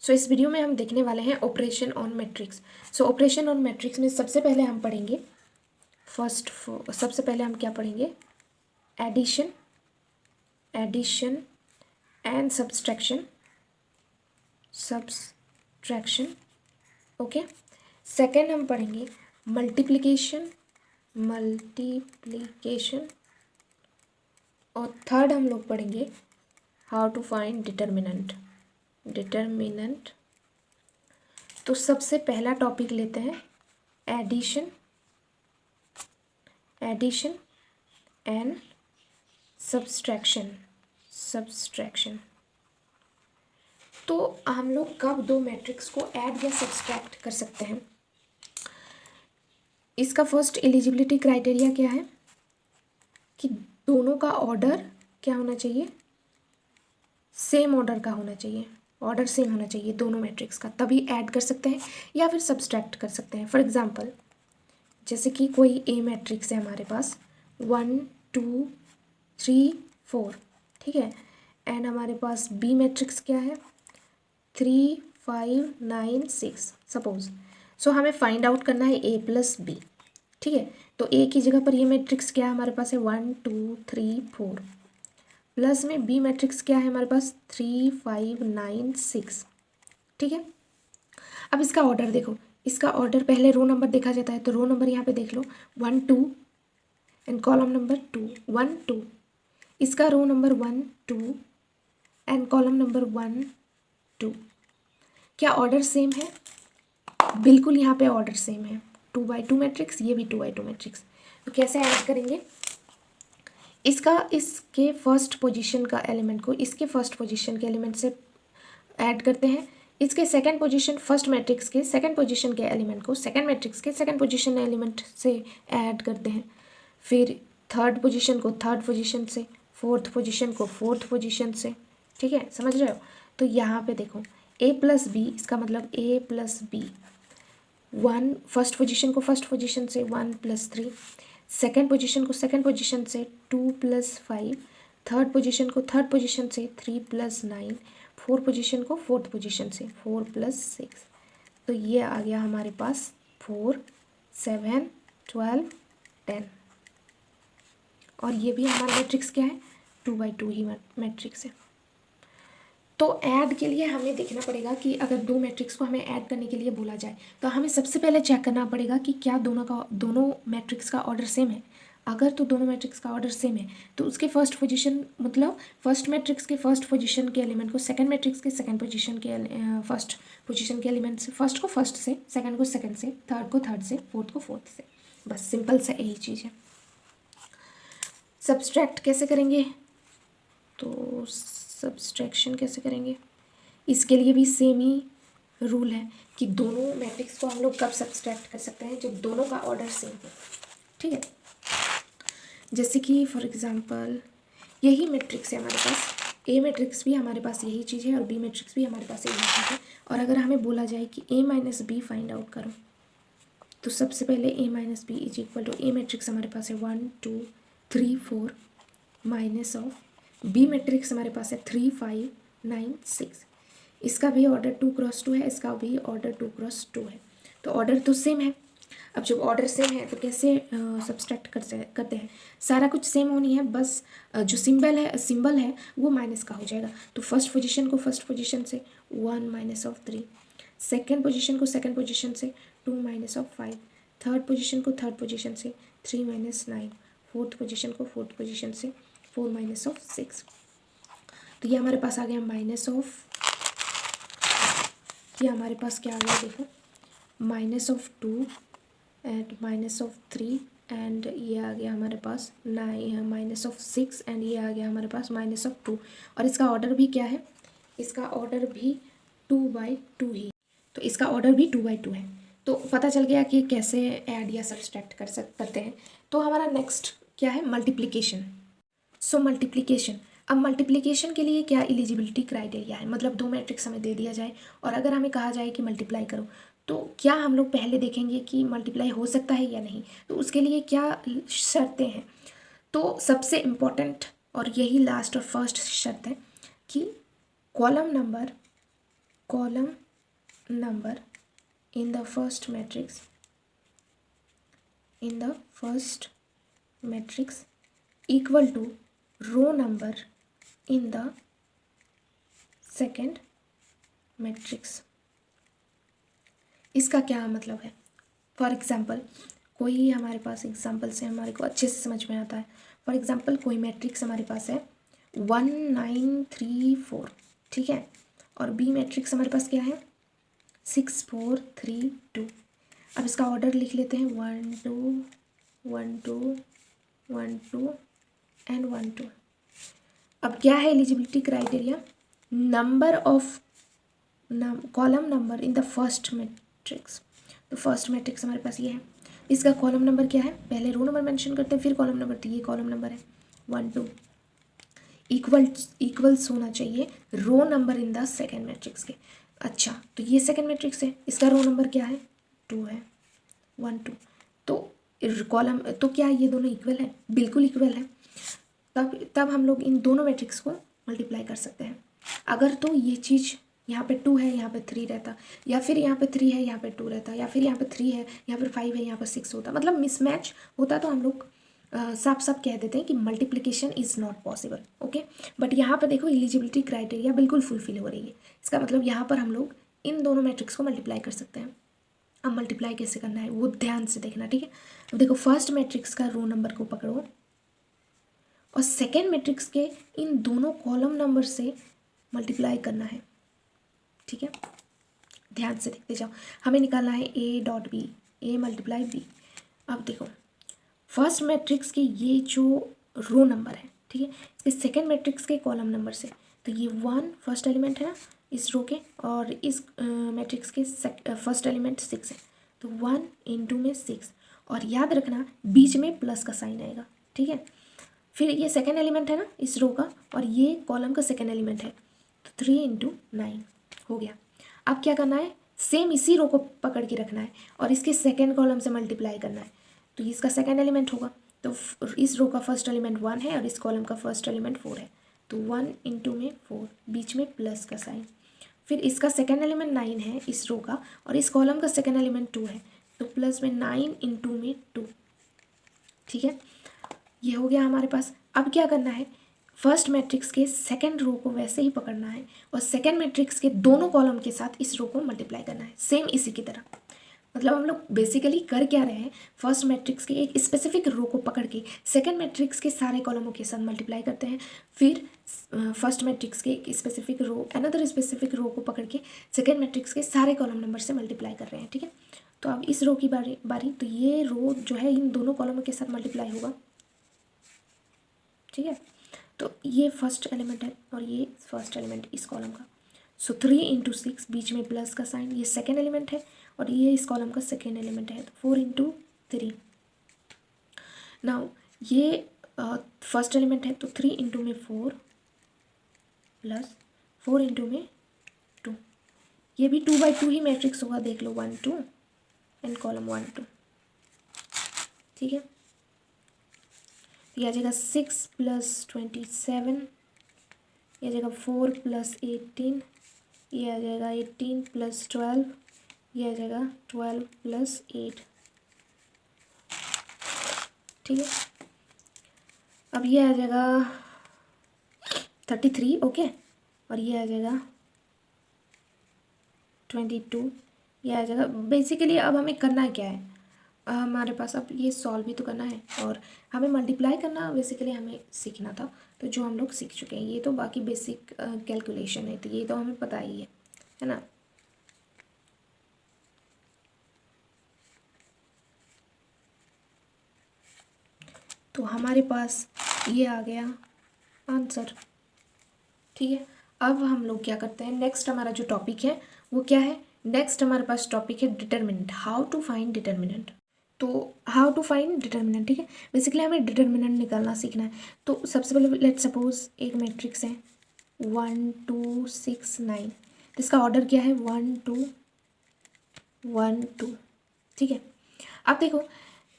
सो इस वीडियो में हम देखने वाले हैं operation on matrix. So operation on matrix में सबसे पहले हम पढ़ेंगे सबसे पहले हम क्या पढ़ेंगे, addition and subtraction. Okay, second हम पढ़ेंगे मल्टीप्लिकेशन और थर्ड हम लोग पढ़ेंगे हाउ टू फाइंड डिटर्मिनेंट। तो सबसे पहला टॉपिक लेते हैं एडिशन एंड सब्सट्रैक्शन। तो हम लोग कब दो मैट्रिक्स को ऐड या सब्सट्रैक्ट कर सकते हैं, इसका फर्स्ट एलिजिबिलिटी क्राइटेरिया क्या है कि दोनों का ऑर्डर क्या होना चाहिए, सेम ऑर्डर का होना चाहिए, ऑर्डर सेम होना चाहिए दोनों मैट्रिक्स का, तभी ऐड कर सकते हैं या फिर सब्सट्रैक्ट कर सकते हैं। फॉर एग्जांपल जैसे कि कोई ए मैट्रिक्स है हमारे पास 1 2 3 4, ठीक है, एंड हमारे पास बी मैट्रिक्स क्या है 3 5 9 6 सपोज। सो हमें फाइंड आउट करना है ए प्लस बी, ठीक है। तो ए की जगह पर ये मैट्रिक्स क्या है हमारे पास है 1 2 3 4, प्लस में बी मैट्रिक्स क्या है हमारे पास 3 5 9 6, ठीक है। अब इसका ऑर्डर देखो, इसका ऑर्डर पहले रो नंबर देखा जाता है, तो रो नंबर यहाँ पे देख लो 1 2 एंड कॉलम नंबर 2 1 2, इसका row number 1 2 and column number 1 2। क्या ऑर्डर सेम है? बिल्कुल, यहाँ पे ऑर्डर सेम है, 2 by 2 मैट्रिक्स, ये भी 2 by 2 मैट्रिक्स। तो कैसे ऐड करेंगे, इसके फर्स्ट पोजीशन का एलिमेंट को इसके फर्स्ट पोजीशन के एलिमेंट से ऐड करते हैं, इसके सेकंड पोजीशन फर्स्ट मैट्रिक्स के सेकंड पोजीशन के एलिमेंट को सेकंड मैट्रिक्स के सेकंड पोजीशन एलिमेंट से ऐड करते हैं, फिर थर्ड पोजीशन को थर्ड पोजीशन से, फोर्थ पोजीशन को फोर्थ पोजीशन से, ठीक है, समझ रहे हो। तो यहाँ पे देखो ए प्लस बी, इसका मतलब ए प्लस बी, 1 फर्स्ट पोजीशन को फर्स्ट पोजीशन से 1 + 3, सेकेंड पोजीशन को सेकेंड पोजीशन से 2 + 5, थर्ड पोजीशन को थर्ड पोजीशन से 3 + 9, फोर्थ पोजीशन को फोर्थ पोजीशन से 4 + 6। तो ये आ गया हमारे पास 4 7 12 10, और ये भी हमारा मैट्रिक्स क्या है 2 by 2 ही मैट्रिक्स है। तो ऐड के लिए हमें देखना पड़ेगा कि अगर दो मैट्रिक्स को हमें ऐड करने के लिए बोला जाए तो हमें सबसे पहले चेक करना पड़ेगा कि क्या दोनों मैट्रिक्स का ऑर्डर सेम है। अगर तो दोनों मैट्रिक्स का ऑर्डर सेम है तो उसके फर्स्ट पोजीशन, मतलब फर्स्ट मैट्रिक्स के फर्स्ट पोजीशन के एलिमेंट को सेकंड मैट्रिक्स के सेकंड पोजीशन के फर्स्ट पोजीशन के एलिमेंट से, फर्स्ट को फर्स्ट से, सेकंड को सेकंड से, थर्ड को थर्ड से, फोर्थ को फोर्थ से, बस सिंपल सा यही चीज़ है। सब्सट्रैक्ट कैसे करेंगे, तो सब्सट्रैक्शन कैसे करेंगे, इसके लिए भी सेम ही रूल है कि दोनों मैट्रिक्स को हम लोग कब सब्सट्रैक्ट कर सकते हैं, जब दोनों का ऑर्डर सेम हो, ठीक है। जैसे कि फॉर एग्जांपल यही मैट्रिक्स है हमारे पास, ए मैट्रिक्स भी हमारे पास यही चीज़ है और बी मैट्रिक्स भी हमारे पास यही चीज़ है, और अगर हमें बोला जाए कि a - b फाइंड आउट करो, तो सबसे पहले a - b = ए मैट्रिक्स हमारे पास है 1 2 3 4 माइनस ऑफ बी मैट्रिक्स हमारे पास है 3 5 9 6, इसका भी ऑर्डर 2 × 2 है, इसका भी ऑर्डर 2 × 2 है, तो ऑर्डर तो सेम है। अब जब ऑर्डर सेम है तो कैसे सब्सट्रैक्ट करते हैं, सारा कुछ सेम होनी है, बस जो सिंबल है वो माइनस का हो जाएगा। तो फर्स्ट पोजीशन को फर्स्ट पोजीशन से 1 - 3, सेकेंड पोजीशन को सेकेंड पोजीशन से 2 - 5, थर्ड पोजीशन को थर्ड पोजीशन से 3 - 9, फोर्थ पोजीशन को फोर्थ पोजीशन से 4 - 6। तो ये हमारे पास आ गया ये हमारे पास क्या आ गया देखो -2 एंड -3, एंड ये आ गया हमारे पास -6, एंड ये आ गया हमारे पास -2, और इसका ऑर्डर भी क्या है, इसका ऑर्डर भी 2 by 2 ही, तो इसका ऑर्डर भी 2 by 2 है। तो पता चल गया कि कैसे ऐड या सब्सट्रैक्ट करते हैं। तो हमारा नेक्स्ट क्या है, मल्टीप्लिकेशन। सो मल्टीप्लिकेशन, अब मल्टीप्लिकेशन के लिए क्या एलिजिबिलिटी क्राइटेरिया है, मतलब दो मैट्रिक्स हमें दे दिया जाए और अगर हमें कहा जाए कि मल्टीप्लाई करो, तो क्या हम लोग पहले देखेंगे कि मल्टीप्लाई हो सकता है या नहीं, तो उसके लिए क्या शर्तें हैं। तो सबसे इम्पोर्टेंट और यही लास्ट और फर्स्ट शर्त है कि column number column number in the first matrix equal to row number in the second matrix. इसका क्या मतलब है? फॉर एग्जाम्पल कोई हमारे पास एग्जाम्पल से हमारे को अच्छे से समझ में आता है। फॉर एग्जाम्पल कोई मैट्रिक्स हमारे पास है 1 9 3 4, ठीक है, और बी मैट्रिक्स हमारे पास क्या है 6 4 3 2। अब इसका ऑर्डर लिख लेते हैं 1 2 1 2 1 2 एंड 1 2। अब क्या है eligibility criteria? Number of column number in the first matrix. तो फर्स्ट मैट्रिक्स हमारे पास ये है, इसका कॉलम नंबर क्या है, पहले रो नंबर मेंशन करते हैं फिर कॉलम नंबर। तो ये कॉलम नंबर है 1 2, इक्वल्स होना चाहिए row number in the second matrix के। अच्छा, तो ये सेकेंड मैट्रिक्स है, इसका रो नंबर क्या है 2 है, 1 2। तो कॉलम, तो क्या ये दोनों इक्वल है? बिल्कुल इक्वल है। तब हम लोग इन दोनों मैट्रिक्स को मल्टीप्लाई कर सकते हैं। अगर तो ये चीज़ यहाँ पे 2 है यहाँ पे 3 रहता, या फिर यहाँ पे 3 है यहाँ पे 2 रहता, या फिर यहाँ पे 3 है यहाँ पे 5 है यहाँ पे 6 होता, मतलब मिसमैच होता, तो हम लोग साफ साफ कह देते हैं कि multiplication is not possible. Okay, but यहाँ पर देखो एलिजिबिलिटी क्राइटेरिया बिल्कुल फुलफिल हो रही है। इसका मतलब यहाँ पर हम लोग इन दोनों मैट्रिक्स को मल्टीप्लाई कर सकते हैं। अब मल्टीप्लाई कैसे करना है वो ध्यान से देखना, ठीक है। अब देखो फर्स्ट मैट्रिक्स का रो नंबर को पकड़ो और सेकेंड मैट्रिक्स के इन दोनों कॉलम नंबर से मल्टीप्लाई करना है, ठीक है। ध्यान से देखते जाओ, हमें निकालना है A dot B, A multiply B. अब देखो फर्स्ट मैट्रिक्स के ये जो रो नंबर है, ठीक है, इसके सेकेंड मैट्रिक्स के कॉलम नंबर से, तो ये 1 फर्स्ट एलिमेंट है ना इस रो के, और इस मैट्रिक्स के फर्स्ट एलिमेंट 6 है, तो 1 इंटू में 6, और याद रखना बीच में प्लस का साइन आएगा, ठीक है। फिर ये सेकेंड एलिमेंट है ना इस रो का, और ये कॉलम का सेकेंड एलिमेंट है, तो 3 इंटू 9 हो गया। अब क्या करना है, सेम इसी रो को पकड़ के रखना है और इसके सेकेंड कॉलम से मल्टीप्लाई करना है, तो इसका सेकेंड एलिमेंट होगा। तो इस रो का फर्स्ट एलिमेंट 1 है और इस कॉलम का फर्स्ट एलिमेंट 4 है, तो 1 इंटू में 4, बीच में प्लस का साइन। फिर इसका सेकेंड एलिमेंट 9 है इस रो का, और इस कॉलम का सेकेंड एलिमेंट 2 है, तो प्लस में 9 इंटू में 2, ठीक है। ये हो गया हमारे पास। अब क्या करना है, फर्स्ट मैट्रिक्स के सेकेंड रो को वैसे ही पकड़ना है और सेकेंड मैट्रिक्स के दोनों कॉलम के साथ इस रो को मल्टीप्लाई करना है, सेम इसी की तरह। मतलब हम लोग बेसिकली कर क्या रहे हैं, फर्स्ट मैट्रिक्स के एक स्पेसिफिक रो को पकड़ के सेकेंड मैट्रिक्स के सारे कॉलमों के साथ मल्टीप्लाई करते हैं, फिर फर्स्ट मैट्रिक्स के एक स्पेसिफिक रो अनदर स्पेसिफिक रो को पकड़ के सेकेंड मैट्रिक्स के सारे कॉलम नंबर से मल्टीप्लाई कर रहे हैं, ठीक है। तो अब इस रो की बारी, तो ये रो जो है इन दोनों कॉलमों के साथ मल्टीप्लाई होगा, ठीक है। तो ये फर्स्ट एलिमेंट है और ये फर्स्ट एलिमेंट इस कॉलम का, सो 3 इंटू 6, बीच में प्लस का साइन, ये सेकेंड एलिमेंट है और ये इस कॉलम का सेकेंड एलिमेंट है, तो 4 इंटू 3। नाउ ये फर्स्ट एलिमेंट है, तो 3 इंटू में 4 प्लस 4 इंटू में 2, ये भी 2 बाई 2 ही मैट्रिक्स होगा, देख लो 1 2 एंड कॉलम 1 2, ठीक है। ये आ जाएगा 6 प्लस 27, ये आ जाएगा 4 प्लस 18, ये आ जाएगा 18 प्लस 12, ये आ जाएगा 12 प्लस 8, ठीक है। अब ये आ जाएगा 33, ओके, और ये आ जाएगा 22, ये आ जाएगा। बेसिकली अब हमें करना क्या है, हमारे पास अब ये सॉल्व भी तो करना है और हमें मल्टीप्लाई करना बेसिकली हमें सीखना था, तो जो हम लोग सीख चुके हैं, ये तो बाकी बेसिक कैलकुलेशन है, तो ये तो हमें पता ही है ना। तो हमारे पास ये आ गया आंसर, ठीक है। अब हम लोग क्या करते हैं, नेक्स्ट हमारा जो टॉपिक है वो क्या है, नेक्स्ट हमारे पास टॉपिक है determinant, how to find determinant. तो हाउ टू फाइंड डिटर्मिनेंट, ठीक है, बेसिकली हमें डिटर्मिनेंट निकालना सीखना है। तो सबसे पहले लेट सपोज एक मैट्रिक्स है 1 2 6 9, तो इसका ऑर्डर क्या है 1 2 1 2, ठीक है। अब देखो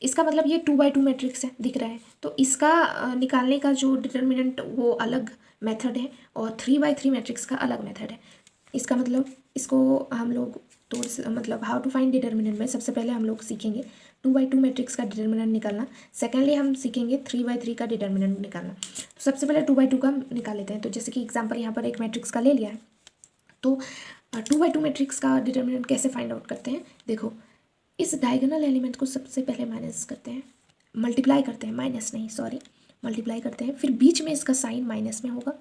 इसका मतलब ये 2 बाई 2 मैट्रिक्स है, दिख रहा है, तो इसका निकालने का जो डिटर्मिनेंट वो अलग मेथड है और 3 बाई 3 मैट्रिक्स का अलग मेथड है। इसका मतलब इसको हम लोग मतलब हाउ टू फाइंड डिटर्मिनेंट में सबसे पहले हम लोग सीखेंगे 2/2 मैट्रिक्स का डिटर्मिनेंट निकालना। सेकेंडली हम सीखेंगे 3/3 का डिटर्मिनेंट निकालना। तो सबसे पहले 2/2 का निकाल लेते हैं। तो जैसे कि एग्जाम्पल यहाँ पर एक मैट्रिक्स का ले लिया है, तो 2/2 मैट्रिक्स का डिटर्मिनेंट कैसे फाइंड आउट करते हैं। देखो, इस डायगोनल एलिमेंट को सबसे पहले माइनस करते हैं, मल्टीप्लाई करते हैं, माइनस नहीं सॉरी मल्टीप्लाई करते हैं, फिर बीच में इसका साइन माइनस में होगा,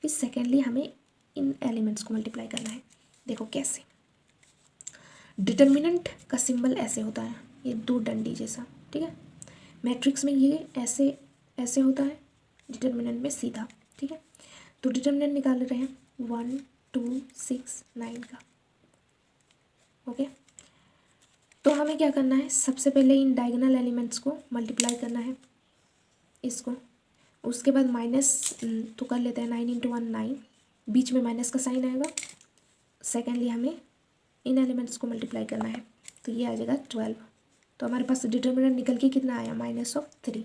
फिर सेकेंडली हमें इन एलिमेंट्स को मल्टीप्लाई करना है। देखो कैसे, डिटर्मिनेंट का सिंबल ऐसे होता है, ये 2 डंडी जैसा, ठीक है। मैट्रिक्स में ये ऐसे ऐसे होता है, डिटर्मिनेंट में सीधा, ठीक है। तो डिटर्मिनेंट निकाल रहे हैं 1 2 6 9 का, ओके। तो हमें क्या करना है, सबसे पहले इन डायगोनल एलिमेंट्स को मल्टीप्लाई करना है इसको, उसके बाद माइनस तो कर लेते हैं, 9 × 1 9, बीच में माइनस का साइन आएगा। सेकेंडली हमें इन एलिमेंट्स को मल्टीप्लाई करना है, तो ये आ जाएगा 12। तो हमारे पास डिटर्मिनेंट निकल के कितना आया, -3।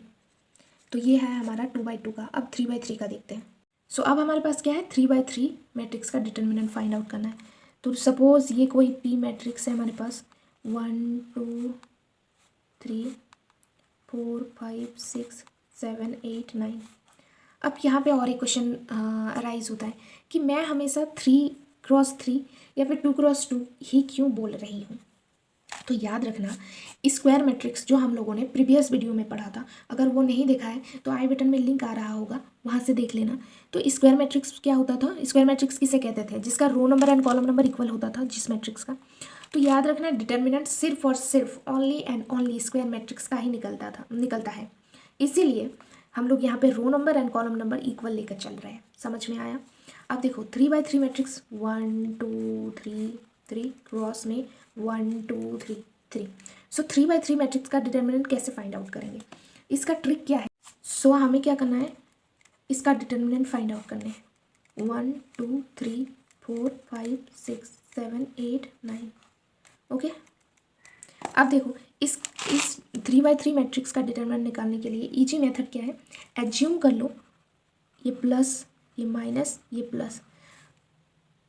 तो ये है हमारा 2/2 का। अब 3/3 का देखते हैं। सो अब हमारे पास क्या है, 3/3 मैट्रिक्स का डिटर्मिनेंट फाइंड आउट करना है। तो सपोज ये कोई पी मैट्रिक्स है हमारे पास, 1 2 3 4 5 6 7 8 9। अब यहाँ पे और एक क्वेश्चन अराइज होता है कि मैं हमेशा 3x3 या फिर 2x2 ही क्यों बोल रही हूँ। तो याद रखना, स्क्वायर मैट्रिक्स जो हम लोगों ने प्रीवियस वीडियो में पढ़ा था, अगर वो नहीं देखा है तो आई बटन में लिंक आ रहा होगा, वहाँ से देख लेना। तो स्क्वायर मैट्रिक्स क्या होता था, स्क्वायर मैट्रिक्स किसे कहते थे, जिसका row number and column number equal होता था, जिस मैट्रिक्स का। तो याद रखना, डिटर्मिनेंट सिर्फ और सिर्फ only and only square matrix का ही निकलता है। इसीलिए हम लोग यहाँ पे row number and column number equal लेकर चल रहे हैं। समझ में आया। अब देखो 3/3 मैट्रिक्स 1 2 3 3 क्रॉस में 1 2 3 3। सो 3/3 मैट्रिक्स का डिटर्मिनेंट कैसे फाइंड आउट करेंगे, इसका ट्रिक क्या है। सो हमें क्या करना है, इसका डिटर्मिनेंट फाइंड आउट करने हैं 1 2 3 4 5 6 7 8 9, ओके। अब देखो इस 3/3 मैट्रिक्स का डिटर्मिनेंट निकालने के लिए इजी मेथड क्या है, एज्यूम कर लो ये प्लस ये माइनस ये प्लस।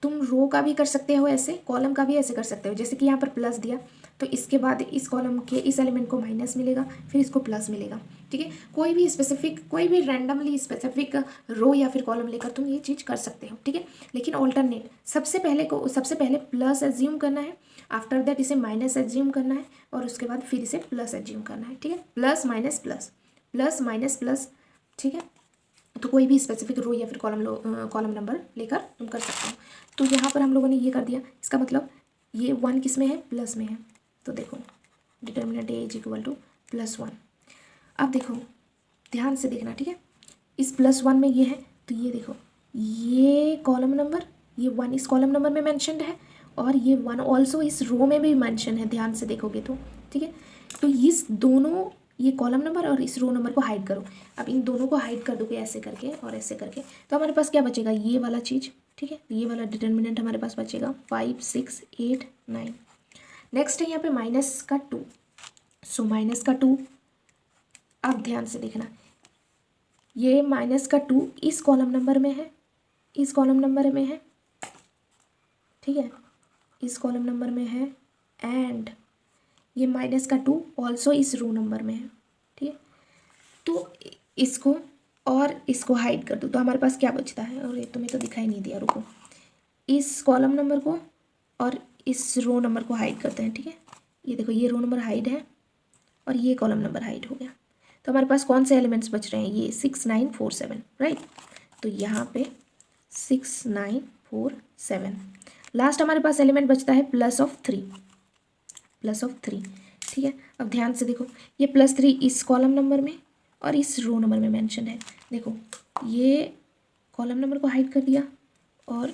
तुम रो का भी कर सकते हो ऐसे, कॉलम का भी ऐसे कर सकते हो। जैसे कि यहाँ पर प्लस दिया तो इसके बाद इस कॉलम के इस एलिमेंट को माइनस मिलेगा, फिर इसको प्लस मिलेगा, ठीक है। कोई भी रैंडमली स्पेसिफिक रो या फिर कॉलम लेकर तुम ये चीज़ कर सकते हो, ठीक है। लेकिन ऑल्टरनेट सबसे पहले प्लस एज्यूम करना है, आफ्टर दैट इसे माइनस एज्यूम करना है, और उसके बाद फिर इसे प्लस एज्यूम करना है, ठीक है। Plus minus plus, plus minus plus, ठीक है। तो कोई भी स्पेसिफिक रो या फिर कॉलम नंबर लेकर तुम कर सकते हो। तो यहाँ पर हम लोगों ने ये कर दिया, इसका मतलब ये 1 किस में है, प्लस में है। तो देखो determinant A is equal to +1। अब देखो ध्यान से देखना, ठीक है। इस +1 में ये है, तो ये देखो ये कॉलम नंबर, ये 1 इस कॉलम नंबर में मेंशन्ड है, और ये 1 ऑल्सो इस रो में भी मेंशन है, ध्यान से देखोगे तो, ठीक है। तो इस दोनों, ये कॉलम नंबर और इस रो नंबर को हाइड करो। अब इन दोनों को हाइड कर दोगे ऐसे करके और ऐसे करके, तो हमारे पास क्या बचेगा, ये वाला चीज़, ठीक है। ये वाला डिटर्मिनेंट हमारे पास बचेगा 5 6 8 9। नेक्स्ट है यहाँ पे माइनस का 2। सो माइनस का 2, अब ध्यान से देखना, ये माइनस का 2 इस कॉलम नंबर में है, इस कॉलम नंबर में है, ठीक है, इस कॉलम नंबर में है, एंड ये माइनस का 2 ऑल्सो इस रो नंबर में है, ठीक है। तो इसको और इसको हाइड कर दो, तो हमारे पास क्या बचता है, और ये तुम्हें तो दिखाई नहीं दिया, रुको, इस कॉलम नंबर को और इस रो नंबर को हाइड करते हैं, ठीक है। ये देखो ये रो नंबर हाइड है और ये कॉलम नंबर हाइड हो गया। तो हमारे पास कौन से एलिमेंट्स बच रहे हैं, ये 6 9 4 7, राइट। तो यहाँ पे 6 9 4 7, लास्ट हमारे पास एलिमेंट बचता है +3, ठीक है। अब ध्यान से देखो, ये +3 इस कॉलम नंबर में और इस रो नंबर में मेंशन है। देखो ये कॉलम नंबर को हाइड कर दिया और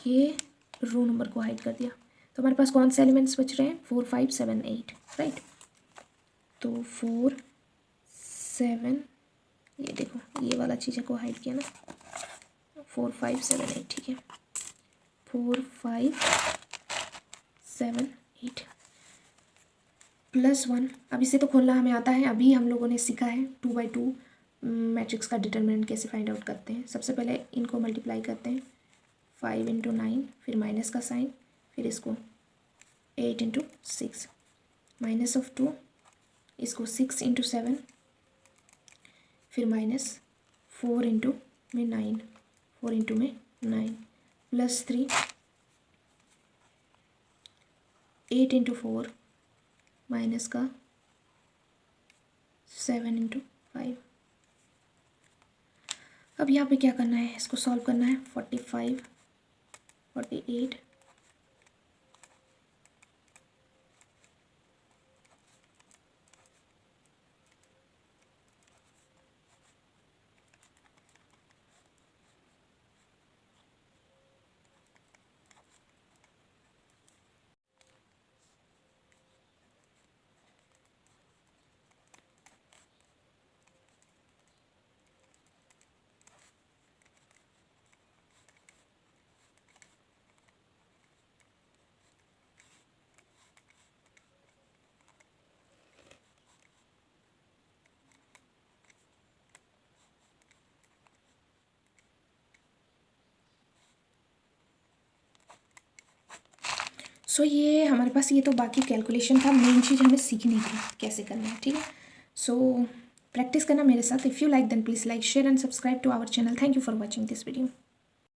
ये रो नंबर को हाइड कर दिया। तो हमारे पास कौन से एलिमेंट्स बच रहे हैं, 4 5 7 8, राइट। तो 4 7, ये देखो ये वाला चीज़ को हाइड किया ना, 4 5 7 8, ठीक है, 4 5 7 8 +1। अब इसे तो खोलना हमें आता है, अभी हम लोगों ने सीखा है 2/2 मैट्रिक्स का डिटर्मिनेंट कैसे फाइंड आउट करते हैं। सबसे पहले इनको मल्टीप्लाई करते हैं, 5 इंटू 9, फिर माइनस का साइन, फिर इसको 8 इंटू 6, माइनस ऑफ 2, इसको 6 इंटू 7, फिर माइनस 4 इंटू में 9, 4 इंटू में 9, प्लस 3, 8 इंटू 4, माइनस का 7 इंटू 5। अब यहाँ पे क्या करना है, इसको सॉल्व करना है। 45, 48, सो ये हमारे पास, ये तो बाकी कैलकुलेशन था, मेन चीज़ हमें सीखनी थी कैसे करना है, ठीक है। सो प्रैक्टिस करना मेरे साथ। If you like then please like, share and subscribe to our channel. Thank you for watching this video.